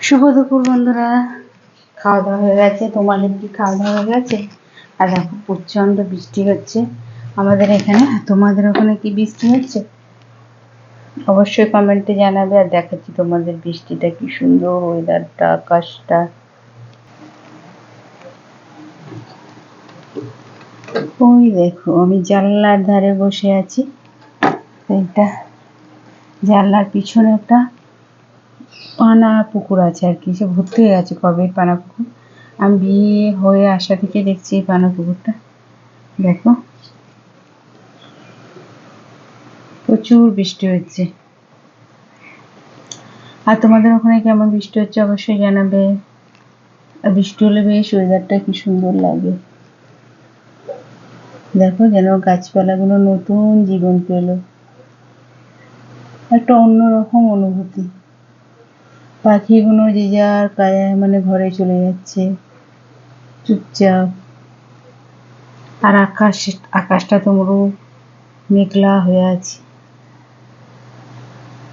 শুভ দুপুর বন্ধুরা। খাওয়া দাওয়া হয়ে গেছে? তোমাদের কি খাওয়া দাওয়া হয়ে গেছে? আর দেখো প্রচন্ড বৃষ্টি হচ্ছে আমাদের এখানে। তোমাদের ওখানে কি বৃষ্টি হচ্ছে? অবশ্যই কমেন্টে জানাবে। আর দেখাচ্ছি তোমাদের বৃষ্টিটা, কি সুন্দর ওয়েদারটা, আকাশটা। ওই দেখো আমি জানলার ধারে বসে আছি। এইটা জানলার পিছনে একটা পানা পুকুর আছে আর কি, সে ভর্তি হয়ে আছে কবে পানা পুকুর। আমি বিয়ে হয়ে আসা থেকে দেখছি এই পানা পুকুরটা। দেখো প্রচুর বৃষ্টি হচ্ছে। আর তোমাদের ওখানে কেমন বৃষ্টি হচ্ছে অবশ্যই জানাবে। আর বৃষ্টি হলে বেশ ওয়েদারটা কি সুন্দর লাগে। দেখো যেন গাছপালাগুলো নতুন জীবন পেল, একটা অন্যরকম অনুভূতি। পাখিগুলো যে যার মানে ঘরে চলে যাচ্ছে চুপচাপ। আর আকাশটা তো পুরো মেঘলা হয়ে আছে।